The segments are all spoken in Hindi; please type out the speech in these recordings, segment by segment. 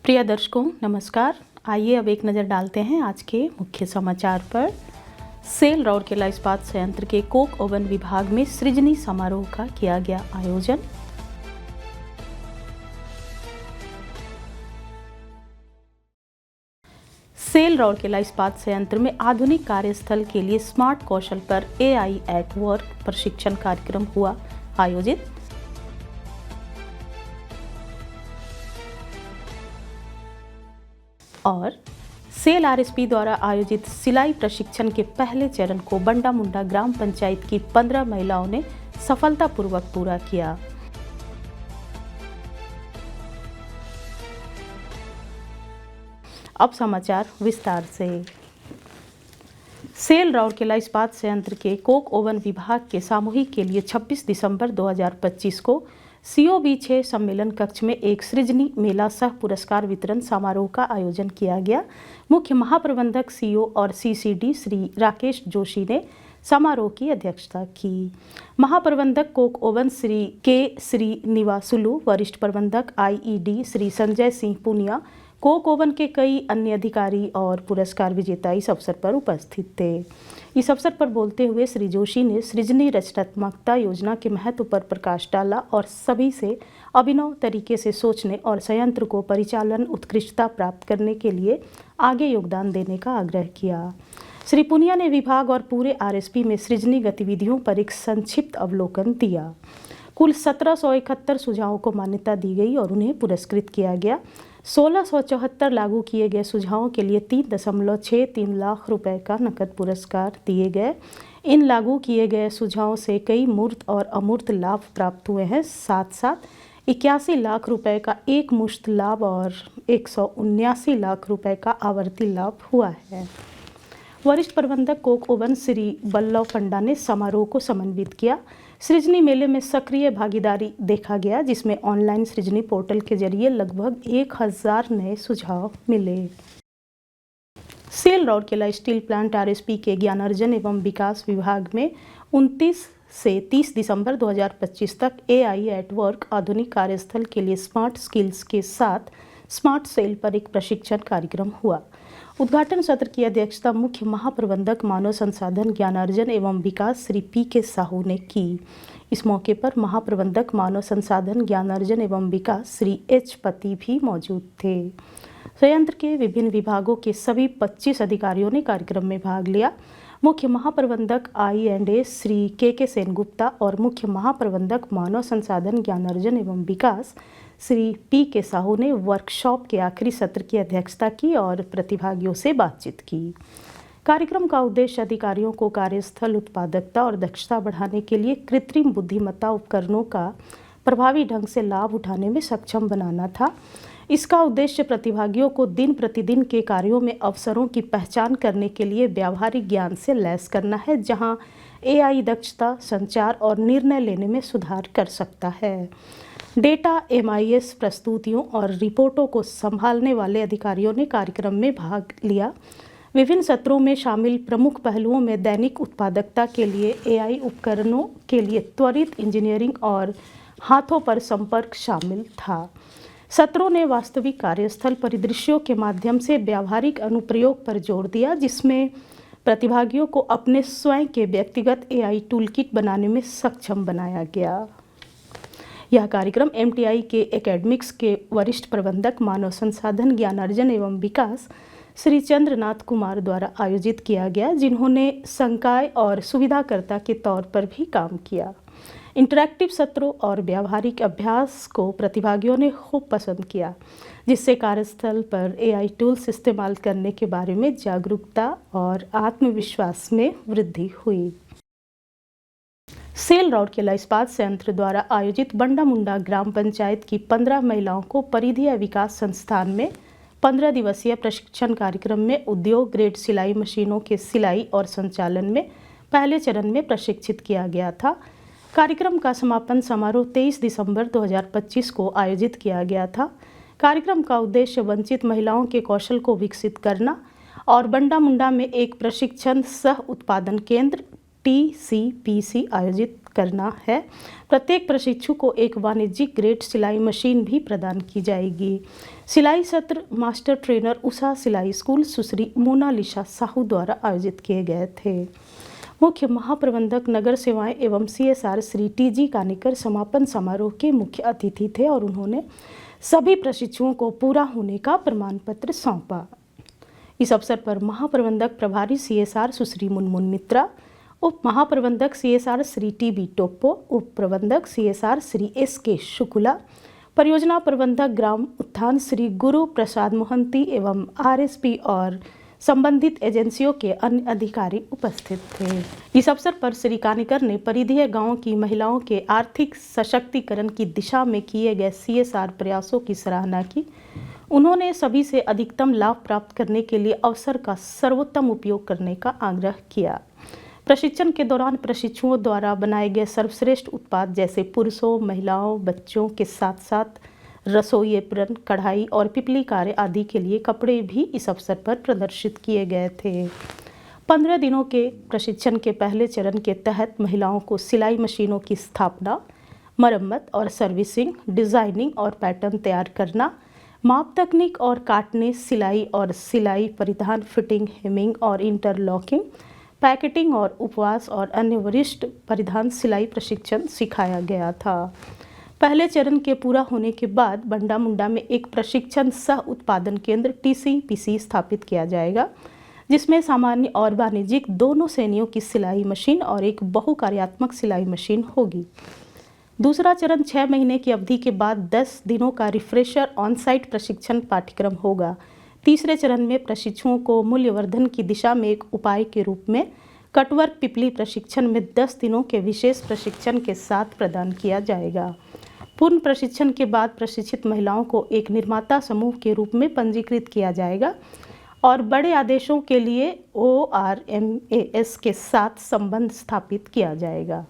प्रिय दर्शकों नमस्कार। आइए अब एक नज़र डालते हैं आज के मुख्य समाचार पर। सेल राउरकेला इस्पात संयंत्र के कोक ओवन विभाग में सृजनी समारोह का किया गया आयोजन। सेल राउरकेला इस्पात संयंत्र में आधुनिक कार्यस्थल के लिए स्मार्ट कौशल पर AI एट वर्क प्रशिक्षण कार्यक्रम हुआ आयोजित। और सेल RSP द्वारा आयोजित सिलाई प्रशिक्षण के पहले चरण को बंडा मुंडा ग्राम पंचायत की 15 महिलाओं ने सफलतापूर्वक पूरा किया। अब समाचार विस्तार से। सेल राउरकेला इस्पात संयंत्र के कोक ओवन विभाग के सामूहिक के लिए 26 दिसंबर 2025 को COB 6 सम्मेलन कक्ष में एक सृजनी मेला सह पुरस्कार वितरण समारोह का आयोजन किया गया। मुख्य महाप्रबंधक CO और CCD श्री राकेश जोशी ने समारोह की अध्यक्षता की। महाप्रबंधक कोक ओवन श्री के श्रीनिवासुलु, वरिष्ठ प्रबंधक IED Shri Sanjay Singh Punia, Coke oven के कई अन्य अधिकारी और पुरस्कार विजेता इस अवसर पर उपस्थित थे। इस अवसर पर बोलते हुए श्री जोशी ने सृजनी रचनात्मकता योजना के महत्व पर प्रकाश डाला और सभी से अभिनव तरीके से सोचने और संयंत्र को परिचालन उत्कृष्टता प्राप्त करने के लिए आगे योगदान देने का आग्रह किया। श्री पुनिया ने विभाग और पूरे RSP में सृजनी गतिविधियों पर एक संक्षिप्त अवलोकन दिया। कुल 1771 सुझावों को मान्यता दी गई और उन्हें पुरस्कृत किया गया। 1674 लागू किए गए सुझावों के लिए 3.63 लाख रुपए का नकद पुरस्कार दिए गए। इन लागू किए गए सुझावों से कई मूर्त और अमूर्त लाभ प्राप्त हुए हैं। साथ साथ 81 लाख रुपए का एक मुश्त लाभ और 179 लाख रुपए का आवर्ती लाभ हुआ है। वरिष्ठ प्रबंधक कोक ओवन श्री बल्लव पंडा ने समारोह को समन्वित किया। सृजनी मेले में सक्रिय भागीदारी देखा गया, जिसमें ऑनलाइन सृजनी पोर्टल के जरिए लगभग 1000 नए सुझाव मिले। SAIL Rourkela steel plant RSP के ज्ञानार्जन एवं विकास विभाग में 29 से 30 दिसंबर 2025 तक AI एट वर्क आधुनिक कार्यस्थल के लिए स्मार्ट स्किल्स के साथ स्मार्ट सेल पर एक प्रशिक्षण कार्यक्रम हुआ। उद्घाटन सत्र की अध्यक्षता मुख्य महाप्रबंधक मानव संसाधन ज्ञानार्जन एवं विकास श्री PK साहू ने की। इस मौके पर महाप्रबंधक मानव संसाधन ज्ञानार्जन एवं विकास श्री H पति भी मौजूद थे। संयंत्र के विभिन्न विभागों के सभी 25 अधिकारियों ने कार्यक्रम में भाग लिया। मुख्य महाप्रबंधक I&A श्री KK सेनगुप्ता और मुख्य महाप्रबंधक मानव संसाधन ज्ञानार्जन एवं विकास श्री PK साहू ने वर्कशॉप के आखिरी सत्र की अध्यक्षता की और प्रतिभागियों से बातचीत की। कार्यक्रम का उद्देश्य अधिकारियों को कार्यस्थल उत्पादकता और दक्षता बढ़ाने के लिए कृत्रिम बुद्धिमत्ता उपकरणों का प्रभावी ढंग से लाभ उठाने में सक्षम बनाना था। इसका उद्देश्य प्रतिभागियों को दिन प्रतिदिन के कार्यों में अवसरों की पहचान करने के लिए व्यावहारिक ज्ञान से लैस करना है, जहां AI दक्षता, संचार और निर्णय लेने में सुधार कर सकता है। डेटा MIS प्रस्तुतियों और रिपोर्टों को संभालने वाले अधिकारियों ने कार्यक्रम में भाग लिया। विभिन्न सत्रों में शामिल प्रमुख पहलुओं में दैनिक उत्पादकता के लिए AI उपकरणों के लिए त्वरित इंजीनियरिंग और हाथों पर संपर्क शामिल था। सत्रों ने वास्तविक कार्यस्थल परिदृश्यों के माध्यम से व्यावहारिक अनुप्रयोग पर जोर दिया, जिसमें प्रतिभागियों को अपने स्वयं के व्यक्तिगत AI टूलकिट बनाने में सक्षम बनाया गया। यह कार्यक्रम MTI के एकेडमिक्स के वरिष्ठ प्रबंधक मानव संसाधन ज्ञानार्जन एवं विकास श्री चंद्रनाथ कुमार द्वारा आयोजित किया गया, जिन्होंने संकाय और सुविधाकर्ता के तौर पर भी काम किया। इंटरैक्टिव सत्रों और व्यावहारिक अभ्यास को प्रतिभागियों ने खूब पसंद किया, जिससे कार्यस्थल पर AI टूल्स इस्तेमाल करने के बारे में जागरूकता और आत्मविश्वास में वृद्धि हुई। सेल राउरकेला इस्पात संयंत्र द्वारा आयोजित बंडा मुंडा ग्राम पंचायत की 15 महिलाओं को परिधीय विकास संस्थान में 15 दिवसीय प्रशिक्षण कार्यक्रम में उद्योग ग्रेड सिलाई मशीनों के सिलाई और संचालन में पहले चरण में प्रशिक्षित किया गया था। कार्यक्रम का समापन समारोह 23 दिसंबर 2025 को आयोजित किया गया था। कार्यक्रम का उद्देश्य वंचित महिलाओं के कौशल को विकसित करना और बंडा मुंडा में एक प्रशिक्षण सह उत्पादन केंद्र, TCPC आयोजित करना है। प्रत्येक प्रशिक्षु को एक वाणिज्यिक ग्रेड सिलाई मशीन भी प्रदान की जाएगी। सिलाई सत्र मास्टर ट्रेनर उषा सिलाई स्कूल सुश्री मोनालिसा साहू द्वारा आयोजित किए गए थे। मुख्य महाप्रबंधक नगर सेवाएं एवं CSR श्री TG कानिकर समापन समारोह के मुख्य अतिथि थे और उन्होंने सभी प्रशिक्षुओं को पूरा होने का प्रमाण पत्र सौंपा। इस अवसर पर महाप्रबंधक प्रभारी CSR सुश्री मुनमुन मित्रा, उप महाप्रबंधक CSR श्री TB टोप्पो, उप प्रबंधक CSR श्री SK शुक्ला, परियोजना प्रबंधक ग्राम उत्थान श्री गुरु प्रसाद मोहंती एवं RSP और संबंधित एजेंसियों के अन्य अधिकारी उपस्थित थे। इस अवसर पर श्री कानिकर ने परिधीय गांवों की महिलाओं के आर्थिक सशक्तिकरण की दिशा में किए गए CSR प्रयासों की सराहना की। उन्होंने सभी से अधिकतम लाभ प्राप्त करने के लिए अवसर का सर्वोत्तम उपयोग करने का आग्रह किया। प्रशिक्षण के दौरान प्रशिक्षुओं द्वारा बनाए गए सर्वश्रेष्ठ उत्पाद जैसे पुरुषों, महिलाओं, बच्चों के साथ साथ रसोई एप्रन, कढ़ाई और पिपली कार्य आदि के लिए कपड़े भी इस अवसर पर प्रदर्शित किए गए थे। 15 दिनों के प्रशिक्षण के पहले चरण के तहत महिलाओं को सिलाई मशीनों की स्थापना, मरम्मत और सर्विसिंग, डिज़ाइनिंग और पैटर्न तैयार करना, माप तकनीक और काटने, सिलाई और सिलाई परिधान, फिटिंग, हेमिंग और इंटरलॉकिंग, पैकेटिंग और उपवास और अन्य वरिष्ठ परिधान सिलाई प्रशिक्षण सिखाया गया था। पहले चरण के पूरा होने के बाद बंडा मुंडा में एक प्रशिक्षण सह उत्पादन केंद्र TCPC स्थापित किया जाएगा, जिसमें सामान्य और वाणिज्यिक दोनों श्रेणियों की सिलाई मशीन और एक बहुकार्यात्मक सिलाई मशीन होगी। दूसरा चरण 6 महीने की अवधि के बाद 10 दिनों का रिफ्रेशर ऑन साइट प्रशिक्षण पाठ्यक्रम होगा। तीसरे चरण में प्रशिक्षुओं को मूल्यवर्धन की दिशा में एक उपाय के रूप में कटवर्क पिपली प्रशिक्षण में 10 दिनों के विशेष प्रशिक्षण के साथ प्रदान किया जाएगा। पूर्ण प्रशिक्षण के बाद प्रशिक्षित महिलाओं को एक निर्माता समूह के रूप में पंजीकृत किया जाएगा और बड़े आदेशों के लिए ORMAS के साथ संबंध स्थापित किया जाएगा।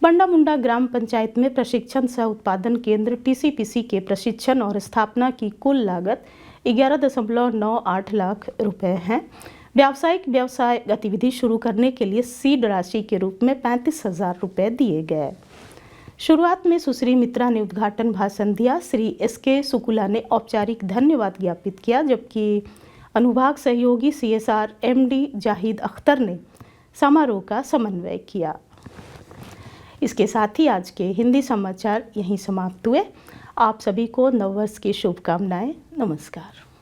बंडा मुंडा ग्राम पंचायत में प्रशिक्षण सह उत्पादन केंद्र TCPC के प्रशिक्षण और स्थापना की कुल लागत 11.98 लाख रुपए है। व्यावसायिक व्यवसाय गतिविधि शुरू करने के लिए सीड राशि के रूप में 35,000 रुपये दिए गए। शुरुआत में सुश्री मित्रा ने उद्घाटन भाषण दिया। श्री SK शुक्ला ने औपचारिक धन्यवाद ज्ञापित किया, जबकि अनुभाग सहयोगी CSR MD जाहिद अख्तर ने समारोह का समन्वय किया। इसके साथ ही आज के हिंदी समाचार यहीं समाप्त हुए। आप सभी को नववर्ष की शुभकामनाएं। नमस्कार।